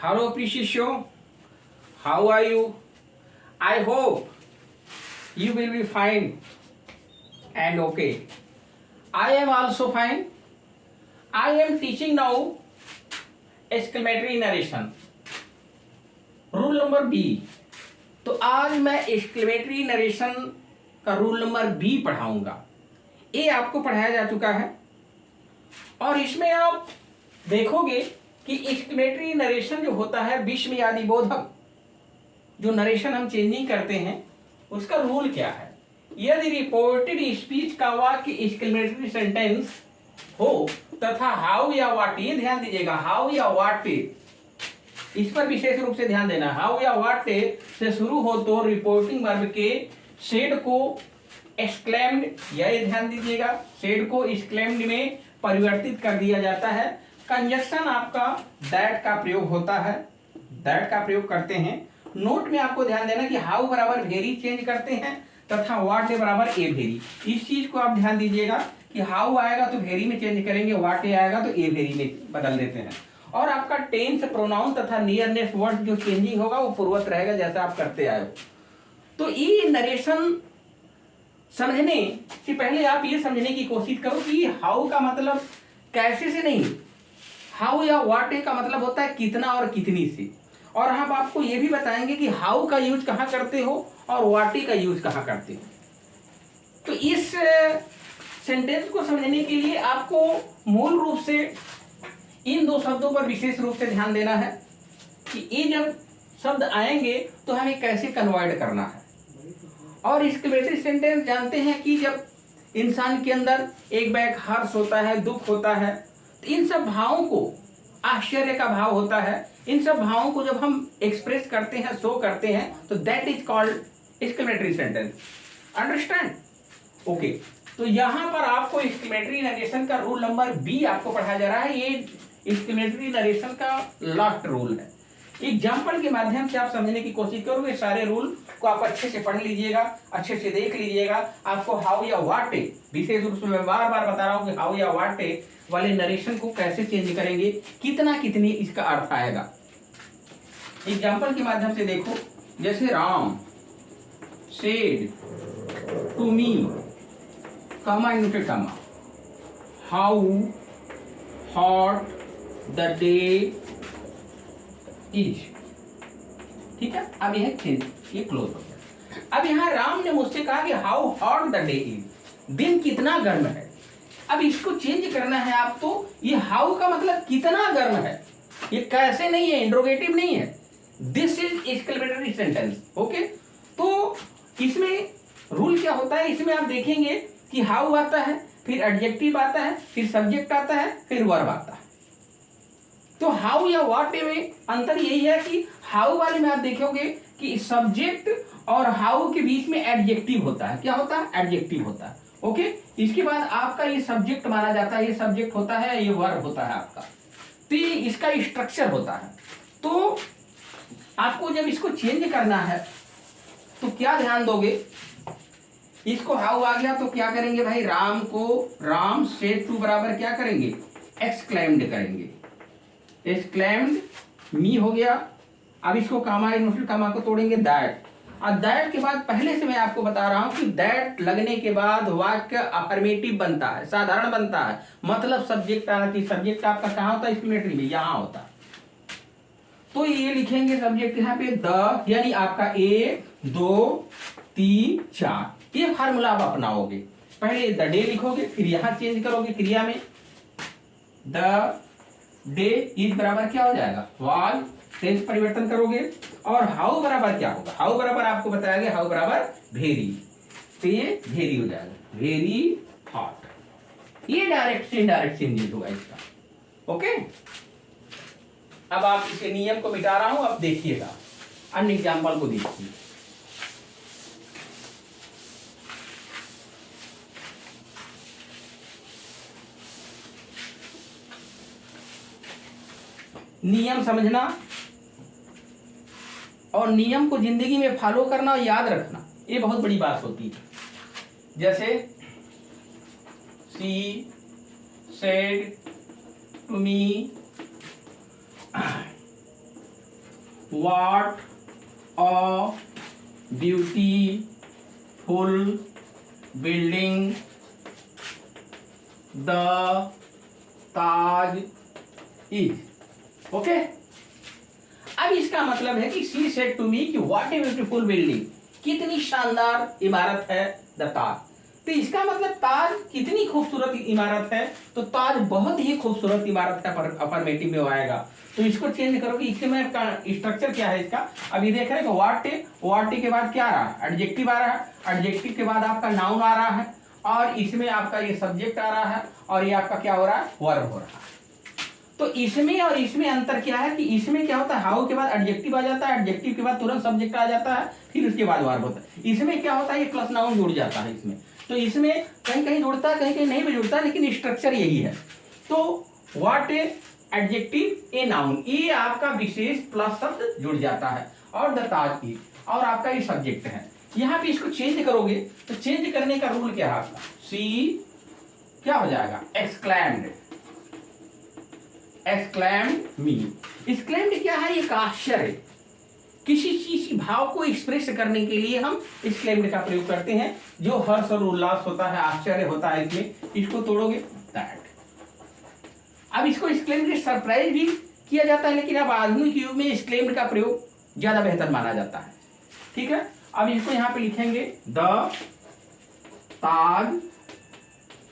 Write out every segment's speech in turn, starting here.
Hello, Preciso. How are you? I hope you will be fine and okay. I am also fine. I am teaching now exclamatory narration. Rule number B. तो आज मैं exclamatory narration का rule number B पढ़ाऊंगा। ए आपको पढ़ाया जा चुका है और इसमें आप देखोगे कि एक्सक्लेमेटरी नरेशन जो होता है विस्मयादिबोधक जो नरेशन हम चेंजिंग करते हैं उसका रूल क्या है। यदि रिपोर्टेड स्पीच का वाक्य एक्सक्लेमेटरी सेंटेंस हो तथा हाउ या व्हाट, ये ध्यान दीजिएगा, हाउ या व्हाट इस पर विशेष रूप से ध्यान देना। हाउ या व्हाट से शुरू हो तो रिपोर्टिंग वर्ब के सेड को एक्सक्लेम्ड, यह ध्यान दीजिएगा, सेड को एक्सक्लेम्ड में परिवर्तित कर दिया जाता है। कंजक्शन आपका दैट का प्रयोग होता है, दैट का प्रयोग करते हैं। नोट में आपको ध्यान देना कि हाउ बराबर वेरी चेंज करते हैं तथा व्हाट के बराबर ए वेरी। इस चीज को आप ध्यान दीजिएगा कि हाउ आएगा तो वेरी में चेंज करेंगे, व्हाट आएगा तो ए वेरी में बदल देते हैं। और आपका टेंस, प्रोनाउन तथा नियरनेस वर्ड जो चेंजिंग होगा वो पूर्वत रहेगा जैसा आप करते आए हो। तो ये नरेशन समझने से पहले आप ये समझने की कोशिश करो कि हाउ का मतलब कैसे से नहीं, हाउ या व्हाट का मतलब होता है कितना और कितनी से। और हम आपको ये भी बताएंगे कि हाउ का यूज कहाँ करते हो और व्हाट का यूज कहाँ करते हो। तो इस सेंटेंस को समझने के लिए आपको मूल रूप से इन दो शब्दों पर विशेष रूप से ध्यान देना है कि ये जब शब्द आएंगे तो हमें कैसे कन्वर्ट करना है। और एक्सक्लेमेटरी सेंटेंस जानते हैं कि जब इंसान के अंदर एक बैग हर्ष होता है, दुख होता है, तो इन सब भावों को, आश्चर्य का भाव होता है, इन सब भावों को जब हम एक्सप्रेस करते हैं, शो करते हैं, तो that is called exclamatory sentence. Understand? Okay. तो यहां पर आपको एक्सक्लेमेटरी नरेशन का रूल नंबर बी आपको पढ़ाया जा रहा है। ये एक्सक्लेमेटरी नरेशन का लास्ट रूल है। एग्जाम्पल के माध्यम से आप समझने की कोशिश करोगे। सारे रूल को आप अच्छे से पढ़ लीजिएगा, अच्छे से देख लीजिएगा। आपको हाउ या व्हाट, विशेष रूप से मैं बार बार बता रहा हूं कि हाउ या व्हाट वाले नरेशन को कैसे चेंज करेंगे, कितना कितनी इसका अर्थ आएगा। एग्जाम्पल के माध्यम से देखो, जैसे राम सेड टू मी, कमा इनवर्टेड कमा, how hot the day is. ठीक है, अब यह चेंज, ये क्लोज हो गया। अब यहाँ राम ने मुझसे कहा कि how hot the day is, दिन कितना गर्म है। अब इसको चेंज करना है आपको। ये हाउ का मतलब कितना गर्म है, ये कैसे नहीं है, इंट्रोगेटिव नहीं है। This is exclamatory sentence. Okay, तो इसमें रूल क्या होता है, इसमें आप देखेंगे कि हाउ आता है, फिर एडजेक्टिव आता है, फिर सब्जेक्ट आता है, फिर वर्ब आता है। तो हाउ या व्हाट में अंतर यही है कि हाउ वाले में आप देखोगे कि सब्जेक्ट और हाउ के बीच में एडजेक्टिव होता है। क्या होता है? एडजेक्टिव होता है। ओके, इसके बाद आपका ये सब्जेक्ट माना जाता है, ये सब्जेक्ट होता है, ये वर्ब होता है आपका। तो ये इसका स्ट्रक्चर होता है। तो आपको जब इसको चेंज करना है तो क्या ध्यान दोगे, इसको हाउ आ गया तो क्या करेंगे भाई, राम को राम सेड टू बराबर क्या करेंगे, एक्सक्लेम्ड करेंगे। एक्सक्लेम्ड मी हो गया। अब इसको कामा इनवर्टेड कामा को तोड़ेंगे दैट। और दैट के बाद पहले से मैं आपको बता रहा हूं कि दैट लगने के बाद वाक्य अफर्मेटिव बनता है, साधारण बनता है, मतलब सब्जेक्ट आना चाहिए। सब्जेक्ट आपका कहां होता है, एक्सक्लेमेटरी में, यहां होता है। तो ये लिखेंगे सब्जेक्ट यहाँ पे द, यानी आपका 1 2 3 4, ये फार्मूला आप अपनाओगे। पहले द डे लिखोगे, फिर यहां चेंज करोगे क्रिया में, द डे इज बराबर क्या हो जाएगा, वाज, टेंस परिवर्तन करोगे। और हाउ बराबर क्या होगा, हाउ बराबर आपको बताया गया, हाउ बराबर वेरी, तो ये वेरी हो जाएगा, वेरी हॉट। ये डायरेक्ट से इनडायरेक्ट चेंजेस होगा इसका। ओके, अब आप इसके नियम को मिटा रहा हूं, अब देखिएगा, अन्य एग्जाम्पल को देखिए। नियम समझना और नियम को जिंदगी में फॉलो करना और याद रखना, ये बहुत बड़ी बात होती है। जैसे she said to me what a beautiful building the Taj is. Okay, अब इसका मतलब है कि शी सेड टू मी कि व्हाट ए ब्यूटीफुल बिल्डिंग, कितनी शानदार इमारत है द ताज। तो इसका मतलब ताज कितनी खूबसूरत इमारत है, तो ताज बहुत ही खूबसूरत इमारत है, अफर्मेटिव में आएगा। तो इसको चेंज करोगे, इसमें स्ट्रक्चर क्या है इसका, अभी देख रहे हैं व्हाट के बाद क्या आ रहा है, एडजेक्टिव आ रहा है, एडजेक्टिव के बाद आपका नाउन आ रहा है, और इसमें आपका ये सब्जेक्ट आ रहा है, और ये आपका क्या हो रहा है, वर्ब हो रहा है। तो इसमें और इसमें अंतर क्या है कि इसमें क्या होता है, हाउ के बाद एडजेक्टिव आ जाता है, एडजेक्टिव के बाद तुरंत सब्जेक्ट आ जाता है, फिर उसके बाद वर्ब होता है। इसमें क्या होता है, ये प्लस नाउन जुड़ जाता है इसमें। तो इसमें कहीं कहीं जुड़ता है, कहीं कहीं नहीं भी जुड़ता, लेकिन स्ट्रक्चर यही है। तो what A adjective a noun, ये आपका विशेष प्लस शब्द जुड़ जाता है, और द ताज की, और आपका ये सब्जेक्ट है। यहाँ पे इसको चेंज करोगे तो चेंज करने का रूल क्या है आपका, सी क्या हो जाएगा, एक्सक्लैम्ड, एक्सक्लैम्ड मी। एक्सक्लैम्ड क्या है, एक आश्चर्य, किसी चीज की भाव को एक्सप्रेस करने के लिए हम एक्सक्लैम्ड का प्रयोग करते हैं, जो हर्ष और उल्लास होता है, आश्चर्य होता है, इसमें इसको तोड़ोगे दैट। अब इसको एक्सक्लैम्ड सरप्राइज भी किया जाता है, लेकिन अब आधुनिक युग में एक्सक्लैम्ड का प्रयोग ज्यादा बेहतर माना जाता है। ठीक है, अब इसको यहाँ पे लिखेंगे द ताज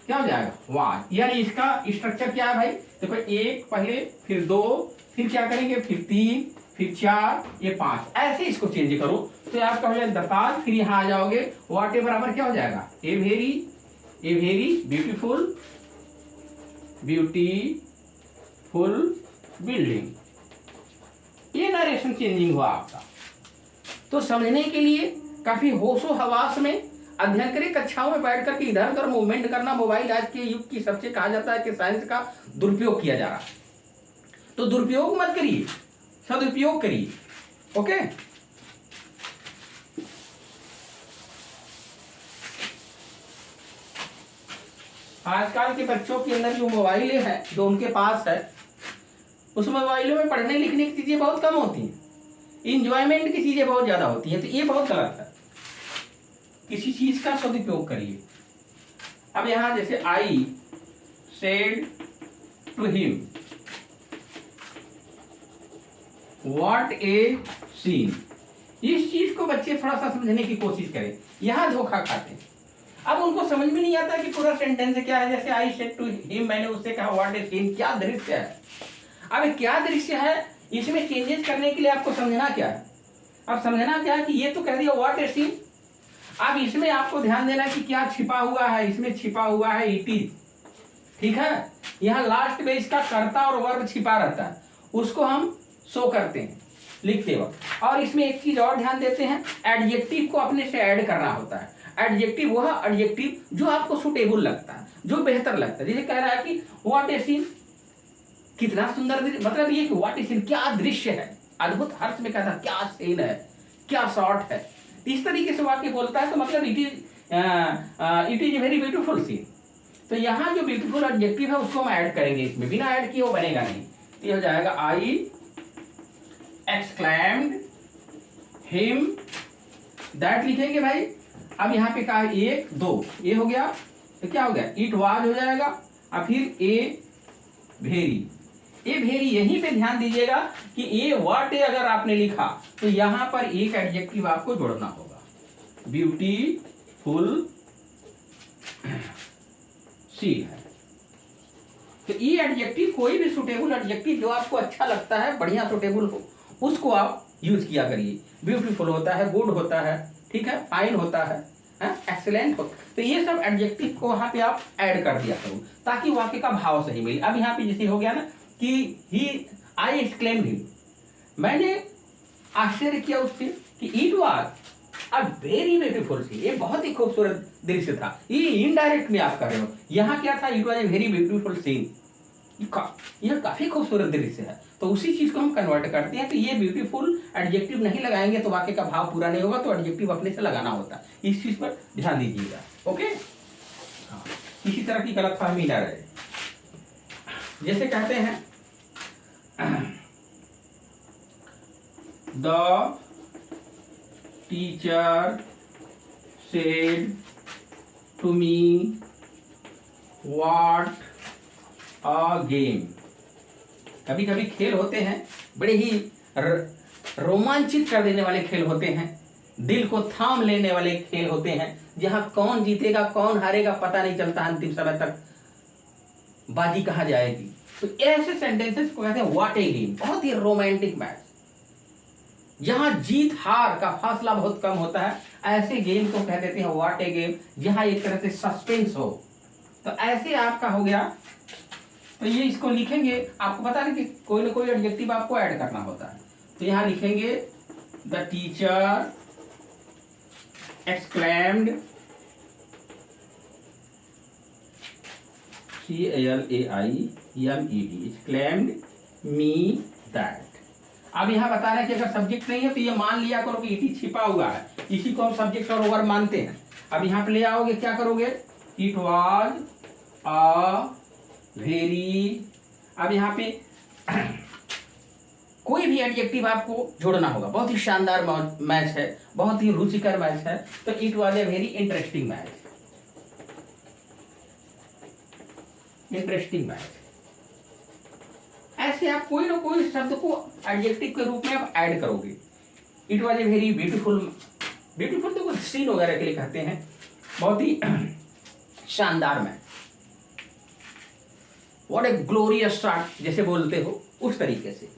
क्या हो जाएगा, वाज, यानी इसका स्ट्रक्चर क्या है भाई, देखो एक पहले, फिर दो, फिर क्या करेंगे, फिर तीन, फिर चार, ये पांच, ऐसे इसको चेंज करो तो आपका हो जाएगा द ताज, फिर यहाँ आ जाओगे व्हाट ए बराबर क्या हो जाएगा, ए वेरी ब्यूटीफुल बिल्डिंग। ये नरेशन चेंजिंग हुआ आपका। तो समझने के लिए काफी होशो हवास में अध्ययन करें, कक्षाओं में बैठ करके इधर उधर मूवमेंट करना, मोबाइल आज के युग की सबसे कहा जाता है कि साइंस का दुरुपयोग किया जा रहा है, तो दुरुपयोग मत करिए, सदुपयोग करिए। ओके, आजकल के बच्चों के अंदर जो मोबाइल है, जो उनके पास है, उस मोबाइलों में पढ़ने लिखने की चीजें बहुत कम होती हैं, इंजॉयमेंट की चीजें बहुत ज्यादा होती हैं, तो ये बहुत गलत है। किसी चीज का सदुपयोग करिए। अब यहां जैसे I said to him what a scene, इस चीज को बच्चे थोड़ा सा समझने की कोशिश करें, यहां धोखा खाते हैं। अब उनको समझ में नहीं आता कि पूरा सेंटेंस क्या है, जैसे आई सेड टू हिम, मैंने उससे कहा व्हाट ए सीन, क्या दृश्य है। अब क्या दृश्य है, इसमें चेंजेस करने के लिए आपको समझना क्या है, अब समझना क्या है कि ये तो कह दिया व्हाट ए सीन, अब इसमें आपको ध्यान देना कि क्या छिपा हुआ है, इसमें छिपा हुआ है इट इज। ठीक है, यहाँ लास्ट में इसका कर्ता और वर्ब छिपा रहता है, उसको हम शो करते हैं लिखते वक्त। और इसमें एक चीज और ध्यान देते हैं, एडजेक्टिव को अपने से ऐड करना होता है। एडजेक्टिव वह एडजेक्टिव जो आपको सुटेबल लगता है, जो बेहतर लगता है। जैसे कह रहा है कि व्हाट ए सीन, कितना सुंदर, मतलब ये कि व्हाट ए सीन, क्या दृश्य है, अद्भुत अर्थ में कहता क्या सीन है, क्या शॉट है, इस तरीके से वाक्य बोलता है, तो मतलब it is a very beautiful scene. तो यहाँ जो ब्यूटीफुल एडजेक्टिव है उसको हम ऐड करेंगे, इसमें बिना ऐड किए वो बनेगा नहीं। तो ये हो जाएगा आई एक्सक्लैम्ड हिम दैट लिखेंगे भाई। अब यहाँ पे कहा एक दो, ये हो गया, तो क्या हो गया, इट वाज हो जाएगा, और फिर ए वेरी, ए वेरी, यहीं पे ध्यान दीजिएगा कि ए व्हाट ए अगर आपने लिखा तो यहां पर एक एडजेक्टिव आपको जोड़ना होगा, ब्यूटीफुल सी है। तो ये एडजेक्टिव, कोई भी सुटेबल एडजेक्टिव जो आपको अच्छा लगता है, बढ़िया सुटेबल हो, उसको आप यूज किया करिए। ब्यूटीफुल होता है, गुड होता है, ठीक है, फाइन होता है, एक्सीलेंट हो, तो ये सब एडजेक्टिव को वहां पे आप ऐड कर दिया करो, ताकि वाक्य का भाव सही मिले। अब यहाँ पे जैसे हो गया ना कि ही आई एक्सक्लेम्ड हिम, मैंने आश्चर्य किया उससे कि it was a very beautiful sea, ये बहुत ही खूबसूरत दृश्य था। ये इनडायरेक्ट में आप कर रहे हो, यहाँ क्या था, it was a very beautiful scene, यह काफी खूबसूरत दृश्य है, तो उसी चीज को हम कन्वर्ट करते हैं। तो ये ब्यूटीफुल एडजेक्टिव नहीं लगाएंगे तो वाक्य का भाव पूरा नहीं होगा, तो एडजेक्टिव अपने से लगाना होता है, इस चीज पर ध्यान दीजिएगा। ओके, हाँ, किसी तरह की गलतफहमी ना रहे। जैसे कहते हैं the teacher said to me what a game. कभी कभी खेल होते हैं बड़े ही रोमांचित कर देने वाले खेल होते हैं, दिल को थाम लेने वाले खेल होते हैं, जहां कौन जीतेगा कौन हारेगा पता नहीं चलता, अंतिम समय तक बाजी कहाँ जाएगी। तो ऐसे सेंटेंसेस को कहते हैं व्हाट ए गेम। बहुत ही रोमांटिक मैच, जहां जीत हार का फासला बहुत कम होता है, ऐसे गेम को कह देते हैं व्हाट ए गेम, जहां एक तरह से सस्पेंस हो। तो ऐसे आपका हो गया। तो ये इसको लिखेंगे, आपको पता है कि कोई ना कोई एडजेक्टिव आपको ऐड करना होता है। तो यहां लिखेंगे the teacher exclaimed, CLAIMED, exclaimed me that. अब यहाँ बता रहे हैं कि अगर सब्जेक्ट नहीं है तो ये मान लिया करो कि इटी छिपा हुआ है, इसी को हम सब्जेक्ट और ओवर मानते हैं। अब यहाँ पे ले आओगे, क्या करोगे, इट वाज अ वेरी। अब यहाँ पे कोई भी एडजेक्टिव आपको जोड़ना होगा। बहुत ही शानदार मैच है, बहुत ही रुचिकर मैच है। तो it was a very interesting match, interesting match. ऐसे आप कोई ना कोई शब्द को एडजेक्टिव के रूप में आप ऐड करोगे। It was a very beautiful, beautiful तो कुछ सीन वगैरह के लिए कहते हैं, बहुत ही शानदार match. What a glorious start जैसे बोलते हो उस तरीके से।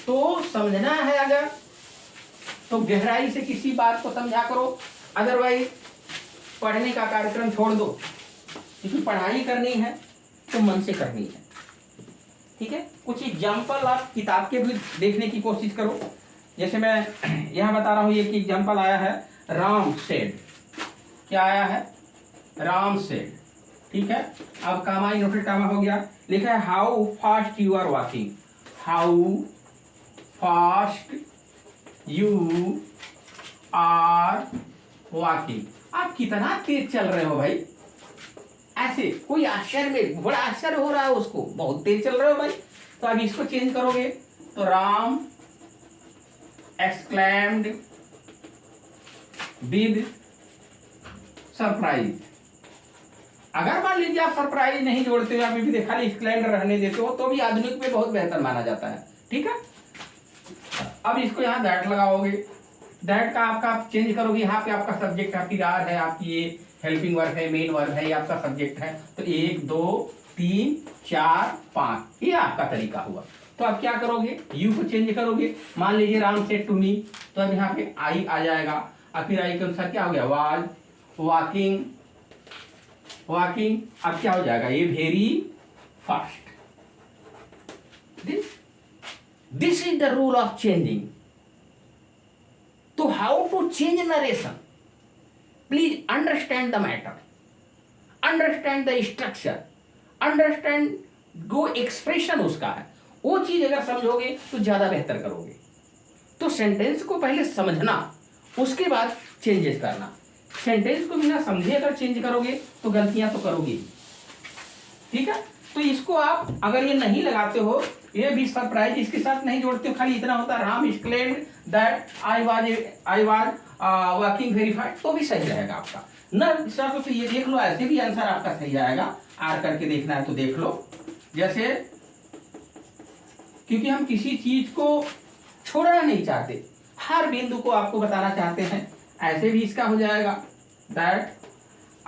तो समझना है अगर तो गहराई से किसी बात को समझा करो, अदरवाइज पढ़ने का कार्यक्रम छोड़ दो, क्योंकि पढ़ाई करनी है तो मन से करनी है। ठीक है, कुछ एग्जाम्पल आप किताब के भी देखने की कोशिश करो। जैसे मैं यहाँ बता रहा हूँ, एक एग्जाम्पल आया है राम सेड। क्या आया है, राम सेड। ठीक है, अब कामा इन्वर्टेड कामा हो गया, लिखा है how fast you are walking, how fast you are walking. आप कितना तेज चल रहे हो भाई। ऐसे कोई आश्चर्य में बड़ा आश्चर्य हो रहा है उसको, बहुत तेज चल रहे हो भाई। तो अब इसको चेंज करोगे तो राम एक्सक्लेम्ड विद सरप्राइज। अगर मान लीजिए आप सरप्राइज नहीं जोड़ते हो, अभी भी देखा एक्सक्लेम्ड रहने देते हो, तो भी आधुनिक में बहुत बेहतर माना जाता है। ठीक है, अब इसको यहाँ दैट लगाओगे, दैट का आपका आप चेंज करोगे, यहाँ पे आपका सब्जेक्ट आपकी आर है, आपकी ये हेल्पिंग वर्ब है, मेन वर्ब है, ये आपका सब्जेक्ट है। तो 1 2 3 4 5 ये आपका तरीका हुआ। तो अब क्या करोगे, यू को चेंज करोगे। मान लीजिए राम सेड टू मी, तो अब यहाँ पे आई आ जाएगा। अब फिर आई के अनुसार क्या हो गया, वाज वॉकिंग, वॉकिंग। अब क्या हो जाएगा, ये very fast. This is the rule of changing. तो how to change narration, please understand the matter, understand the structure, understand जो एक्सप्रेशन उसका है, वो चीज अगर समझोगे तो ज्यादा बेहतर करोगे। तो सेंटेंस को पहले समझना, उसके बाद चेंजेस करना। सेंटेंस को बिना समझे अगर चेंज करोगे तो गलतियां तो करोगे। ठीक है, तो इसको आप अगर ये नहीं लगाते हो, ये भी सरप्राइज इसके साथ नहीं जोड़ते हो, खाली इतना होता है Ram exclaimed that I was walking very fast, तो भी सही रहेगा आपका ना। सर तो ये देख लो, ऐसे भी आंसर आपका सही आएगा। आर करके देखना है तो देख लो। जैसे क्योंकि हम किसी चीज को छोड़ना नहीं चाहते, हर बिंदु को आपको बताना चाहते हैं, ऐसे भी इसका हो जाएगा that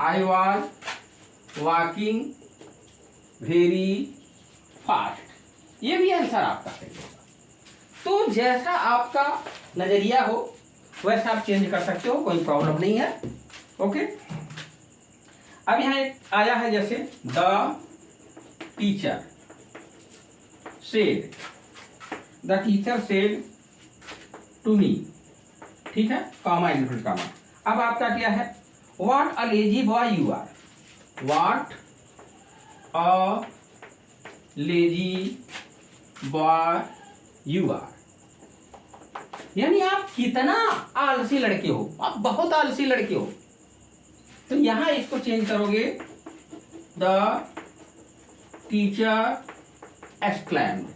I was walking very fast, ये भी आंसर आपका सही होगा। तो जैसा आपका नजरिया हो वैसा आप चेंज कर सकते हो, कोई प्रॉब्लम नहीं है। ओके, अब यहाँ एक आया है जैसे the teacher said, the teacher said to me. ठीक है, कॉमा इनवर्टेड कॉमा। अब आपका क्या है, what a lazy boy you are, what a lazy boy you are, यानी आप कितना आलसी लड़के हो, आप बहुत आलसी लड़के हो। तो यहां इसको चेंज करोगे, द टीचर एक्सक्लैम्ड,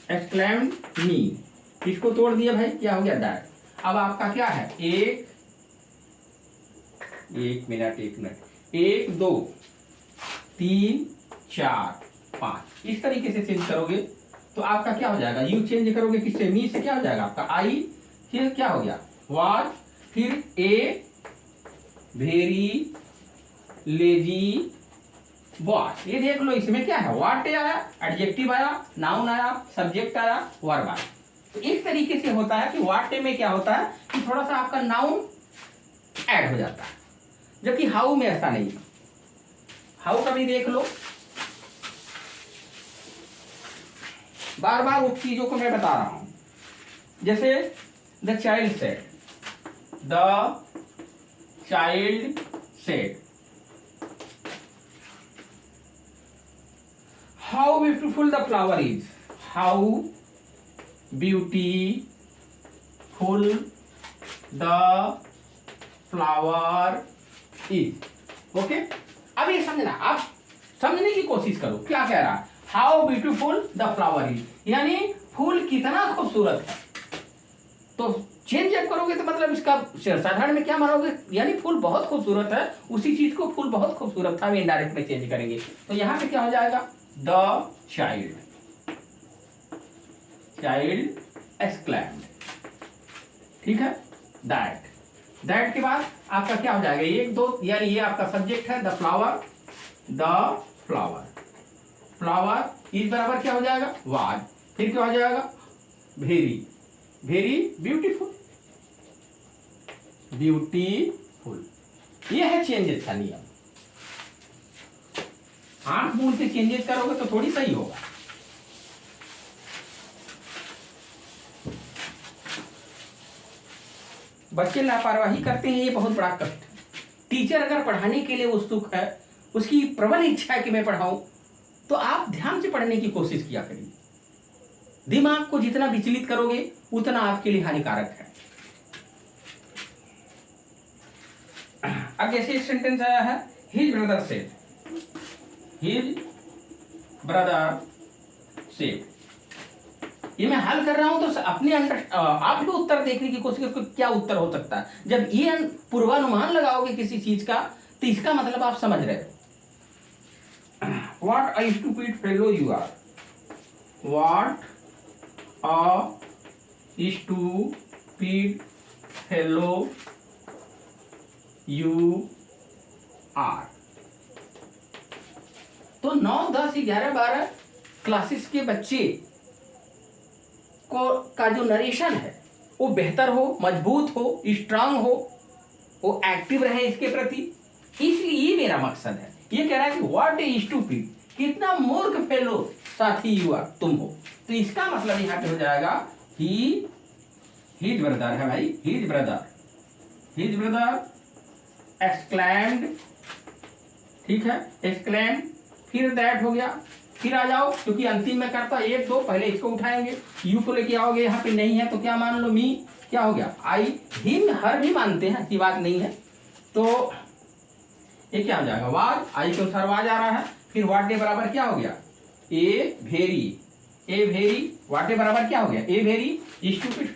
एक्सक्लैम्ड मी, इसको तोड़ दिया भाई, क्या हो गया दैट। अब आपका क्या है, एक मिनट, एक दो तीन चार पांच, इस तरीके से चेंज करोगे तो आपका क्या हो जाएगा, यू चेंज करोगे किससे, मी से, क्या हो जाएगा आपका आई, फिर क्या हो गया वाज, फिर ए वेरी लेजी बॉस। ये देख लो इसमें क्या है, व्हाट आया, एडजेक्टिव आया, नाउन आया, सब्जेक्ट आया, वर्ब आया। तो इस तरीके से होता है कि व्हाट में क्या होता है कि थोड़ा सा आपका नाउन ऐड हो जाता है, जबकि हाउ में ऐसा नहीं है। हाउ का भी देख लो, बार बार उस चीजों को मैं बता रहा हूं, जैसे the child said, the child said, how beautiful the flower is, how beautiful the flower is. Okay, अब ये समझना, आप समझने की कोशिश करो क्या कह रहा है, how beautiful the flower is, यानी फूल कितना खूबसूरत है। तो चेंज जब करोगे तो मतलब इसका साधारण में क्या मानोगे, यानी फूल बहुत खूबसूरत है, उसी चीज को फूल बहुत खूबसूरत था में इनडायरेक्ट में चेंज करेंगे, तो यहां पे क्या हो जाएगा, द चाइल्ड, चाइल्ड एक्सक्लैम्ड, ठीक है, दैट, दैट के बाद आपका क्या हो जाएगा, एक दो, यानी ये आपका सब्जेक्ट है, the flower, the flower, flower इस बराबर क्या हो जाएगा, वाज, फिर क्या हो जाएगा, वेरी, वेरी ब्यूटीफुल, ब्यूटीफुल। ये है चेंजेस का नियम। आंख मूंद के चेंजेस करोगे तो थोड़ी सही होगा। बच्चे लापरवाही करते हैं, ये बहुत बड़ा कष्ट है। टीचर अगर पढ़ाने के लिए उत्सुक है, उसकी प्रबल इच्छा है कि मैं पढ़ाऊं, तो आप ध्यान से पढ़ने की कोशिश किया करिए। दिमाग को जितना विचलित करोगे उतना आपके लिए हानिकारक है। अब जैसे एक सेंटेंस आया है, his brother said, his brother said, ये मैं हल कर रहा हूं तो अपने आप भी उत्तर देखने की कोशिश करो, क्या उत्तर हो सकता है। जब ये पूर्वानुमान लगाओगे किसी चीज का, तो इसका मतलब आप समझ रहे हो। What a stupid fellow you are. What a stupid fellow you are. तो 9, 10, 11, 12 क्लासेस के बच्चे को का जो नरेशन है वो बेहतर हो, मजबूत हो, स्ट्रांग हो, वो एक्टिव रहे इसके प्रति, इसलिए मेरा मकसद है। ये कह रहा है कि व्हाट ए स्टूपिड, कितना मूर्ख फेलो साथी युवा तुम हो। तो इसका मतलब यहाँ पे हो जाएगा ही, हिज ब्रदर है भाई, हिज ब्रदर एक्सक्लैम्ड, ठीक है, एक्सक्लैम्ड, फिर दैट हो गया, फिर आ जाओ, क्योंकि अंतिम में करता एक दो, पहले इसको उठाएंगे, यू को लेके आओगे, यहाँ पे नहीं है तो क्या मान लो, मी, क्या हो गया, आई, हिम, हर भी मानते हैं, की बात नहीं है, तो ये क्या हो जाएगा, वाज, आई के अनुसार वाज आ रहा है, फिर वाट बराबर क्या हो गया, ए वेरी, वाट बराबर क्या हो गया, ए वेरी स्टूपिड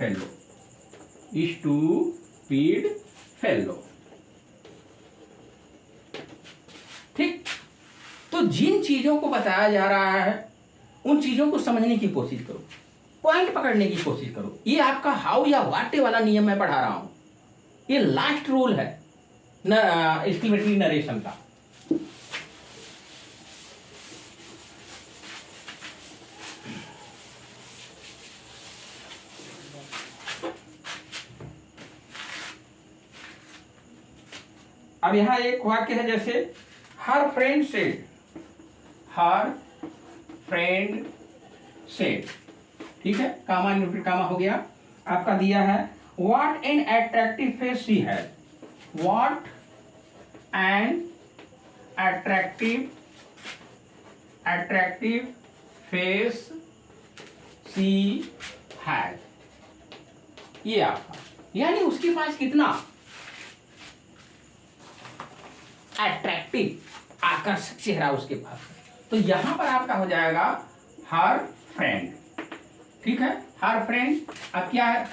फेलो, ठीक। तो जिन चीजों को बताया जा रहा है उन चीजों को समझने की कोशिश करो, पॉइंट पकड़ने की कोशिश करो। ये आपका हाउ या वाटे वाला नियम मैं पढ़ा रहा हूं, ये लास्ट रूल है एक्सक्लेमेटरी नरेशन का। अब यहां एक वाक्य है, जैसे हर फ्रेंड सेड, ठीक है, कामा न्यूट्रल कामा हो गया। आपका दिया है what an attractive face she has, what an attractive face she has, ये आपका, यानी उसके पास कितना अट्रैक्टिव, आकर्षक चेहरा उसके पास। तो यहां पर आपका हो जाएगा हर फ्रेंड, ठीक है, हर फ्रेंड। अब क्या है,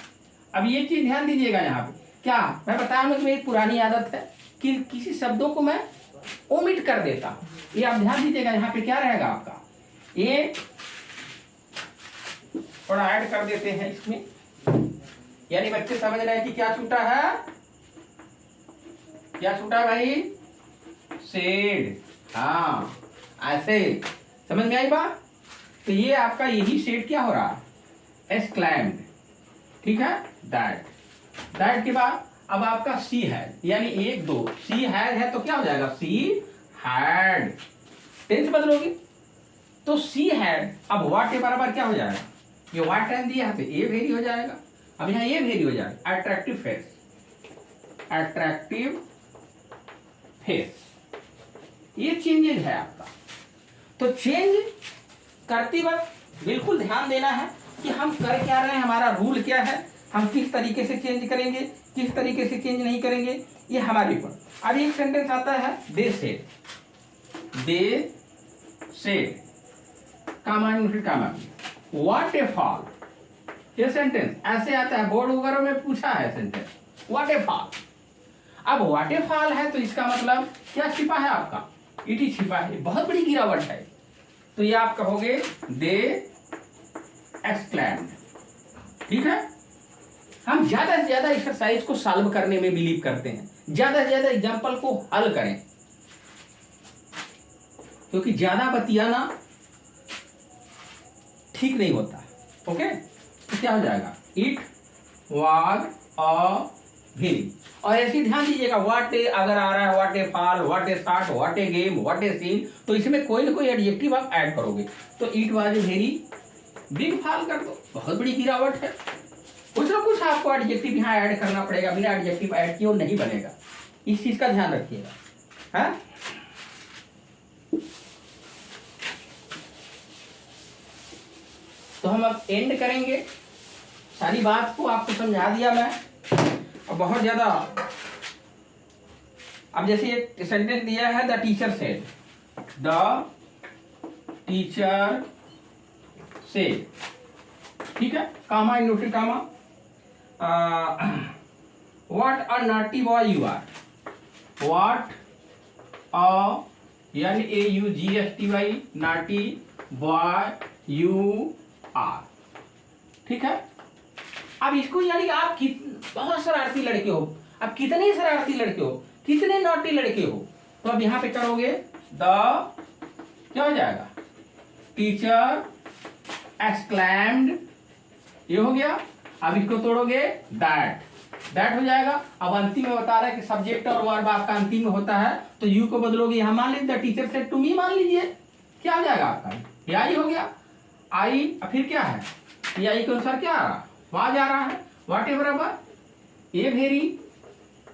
अब ये चीज ध्यान दीजिएगा यहाँ पे, क्या मैं बताया ना कि मेरी पुरानी आदत है कि किसी शब्दों को मैं ओमिट कर देता हूं। ये आप ध्यान दीजिएगा, यहाँ पे क्या रहेगा आपका, ये थोड़ा ऐड कर देते हैं इसमें, यानी बच्चे समझ रहे हैं कि क्या छूटा है, क्या छूटा भाई, शेड। हाँ ऐसे समझ में आई बात। तो ये आपका यही शेड क्या हो रहा है, एक्सक्लेम्ड, ठीक है, दैट के बाद अब आपका सी है, यानी एक दो, सी है तो क्या हो जाएगा, सी हैड, टेंस बदलोगे तो सी हैड। अब व्हाट के बराबर क्या हो जाएगा, ये व्हाट टाइम दिया है तो ए वेरी हो जाएगा, अब यहाँ ए वेरी हो जाएगा, अट्रैक्टिव फेस, अट्रैक्टिव फेस, ये चेंजेज है आपका। तो चेंज करते वक्त बिल्कुल ध्यान देना है कि हम कर क्या रहे हैं, हमारा रूल क्या है, हम किस तरीके से चेंज करेंगे, किस तरीके से चेंज नहीं करेंगे, ये हमारे ऊपर। अब एक सेंटेंस आता है, दे सेड, कामा फिर कामा, व्हाट ए फॉल, ये सेंटेंस ऐसे आता है, बोर्ड वगैरह में पूछा है सेंटेंस, व्हाट ए फॉल। अब व्हाट ए फॉल है तो इसका मतलब क्या छिपा है आपका, इट ही छिपा है, बहुत बड़ी गिरावट है। तो ये आप कहोगे दे एक्सक्लेम्ड, ठीक है। हम ज्यादा से ज्यादा एक्सरसाइज को सॉल्व करने में बिलीव करते हैं, ज्यादा से ज्यादा एग्जाम्पल को हल करें, क्योंकि ज्यादा बतियाना ठीक नहीं होता। ओके, तो क्या हो जाएगा, इट वाज अ वेरी, और ऐसे ध्यान दीजिएगा, व्हाट ए अगर आ रहा है, what a fall, what a start, what a game, what a scene, तो इसमें कोई ना कोई एडजेक्टिव आप ऐड करोगे। तो it was a very big fall कर दो, बहुत बड़ी गिरावट है, कुछ ना कुछ आपको एडजेक्टिव यहाँ ऐड करना पड़ेगा, बिना एडजेक्टिव ऐड किए वो नहीं बनेगा, इस चीज का ध्यान रखिएगा। है तो हम अब एंड करेंगे, सारी बात को आपको समझा दिया मैं, और बहुत ज्यादा। अब जैसे एक सेंटेंस दिया है, the teacher said, the teacher said, ठीक है, comma inverted comma, what a naughty boy you are, what a यानी AUGSTY naughty boy you are, ठीक है। अब इसको यानी आप बहुत शरारती लड़के हो, अब कितने शरारती लड़के हो, कितने नॉटी लड़के हो, तो अब यहां पे करोगे द, क्या हो जाएगा, टीचर एक्सक्लेम्ड, ये हो गया। अब इसको तोड़ोगे दैट हो जाएगा। अब अंतिम में बता रहा है कि सब्जेक्ट और वर्ब आपका अंतिम में होता है, तो यू को बदलोगे, यहां मान लीजिए the teacher said to me, मान लीजिए, क्या हो जाएगा आपका, ये आई हो गया, आई, फिर क्या है, ये आई के अनुसार क्या आ रहा, वाज आ रहा है, व्हाट ए बराबर ए वेरी,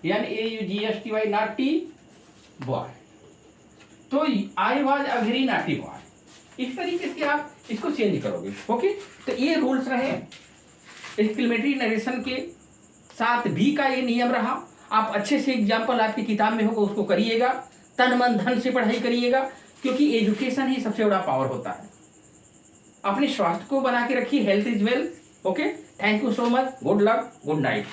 यानी AUGSTY नॉटी बॉय, तो I was a very naughty boy. इस तरीके से आप इसको चेंज करोगे। ओके, तो ये रूल्स रहे एक्सक्लेमेटरी नरेशन के साथ भी का ये नियम रहा। आप अच्छे से एग्जाम्पल आपकी किताब में होगा उसको करिएगा, तन मन धन से पढ़ाई करिएगा, क्योंकि एजुकेशन ही सबसे बड़ा पावर होता है। अपने स्वास्थ्य को बना के रखिए, health is wealth. Okay, thank you so much, good luck, good night.